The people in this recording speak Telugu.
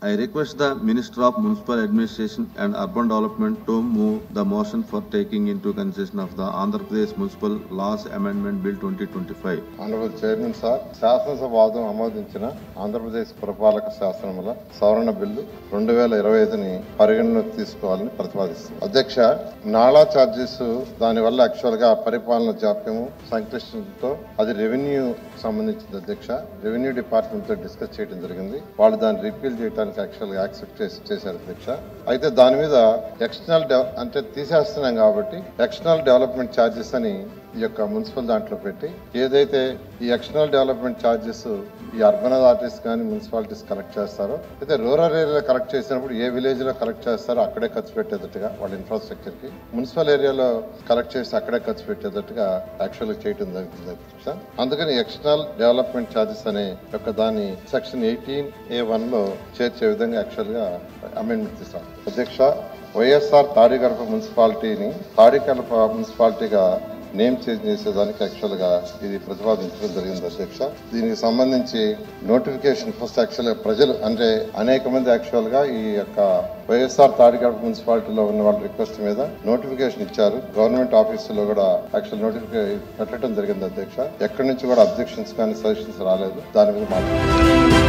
I request the Minister of Municipal Administration and Urban Development to move the motion for taking into consideration of the Andhra Pradesh Municipal Laws Amendment Bill 2025. Honorable Chairman sir, శాసనసభాధం ఆమోదించిన ఆంధ్రప్రదేశ్ పురపాలక శాసనముల సవరణ బిల్లు 2025ని పరిగణలోకి తీసుకోవాలని ప్రతిపాదిస్తుంది. అధ్యక్ష, నాళా ఛార్జెస్ దానివల్ల యాక్చువల్ గా పరిపాలన జాప్యము సంక్లిష్టతతో అది రెవెన్యూ సంబంధించింది. అధ్యక్ష, రెవెన్యూ డిపార్ట్మెంట్ తో డిస్కస్ చేయడం జరిగింది. వాళ్ళు దాన్ని రిపీల్ చేయడానికి యాక్చువల్ గా యాక్సెప్ట్ చేశారు అధ్యక్ష. అయితే దాని మీద ఎక్స్టర్నల్ అంటే తీసేస్తున్నాం కాబట్టి ఎక్స్టర్నల్ డెవలప్మెంట్ ఛార్జెస్ అని ఈ యొక్క మున్సిపల్ దాంట్లో పెట్టి ఏదైతే ఈ ఎక్స్టర్నల్ డెవలప్మెంట్ ఛార్జెస్ ఈ అర్బన్ అథారిటీస్ కానీ మున్సిపాలిటీస్ కలెక్ట్ చేస్తారో, అయితే రూరల్ ఏరియాలో కలెక్ట్ చేసినప్పుడు ఏ విలేజ్ లో కలెక్ట్ చేస్తారో అక్కడే ఖర్చు పెట్టేటట్టుగా వాళ్ళ ఇన్ఫ్రాస్ట్రక్చర్ కి, మున్సిపల్ ఏరియాలో కలెక్ట్ చేసి అక్కడే ఖర్చు పెట్టేటట్టుగా యాక్చువల్ గా చేయడం జరుగుతుంది అధ్యక్ష. అందుకని ఎక్స్టర్నల్ డెవలప్మెంట్ ఛార్జెస్ అనే యొక్క దాన్ని సెక్షన్ 18A1 లో చేర్చే విధంగా యాక్చువల్ గా అమెండ్మెంట్ చేస్తాం అధ్యక్ష. వైఎస్ఆర్ తాడికడప మున్సిపాలిటీని తాడికడప మున్సిపాలిటీగా నేమ్ చేంజ్ చేసేదానికి యాక్చువల్ గా ఇది ప్రతిపాదించడం జరిగింది అధ్యక్ష. దీనికి సంబంధించి నోటిఫికేషన్ ఫస్ట్ యాక్చువల్ గా ప్రజలు అంటే అనేక మంది యాక్చువల్ గా ఈ యొక్క వైఎస్ఆర్ తాడికడప మున్సిపాలిటీలో ఉన్న వాళ్ళ రిక్వెస్ట్ మీద నోటిఫికేషన్ ఇచ్చారు. గవర్నమెంట్ ఆఫీసులో కూడా యాక్చువల్ నోటిఫికేషన్ పెట్టడం జరిగింది అధ్యక్ష. ఎక్కడి నుంచి కూడా అబ్జెక్షన్స్ కానీ సజెషన్స్ రాలేదు. దాని మీద మాట్లాడుతున్నాం.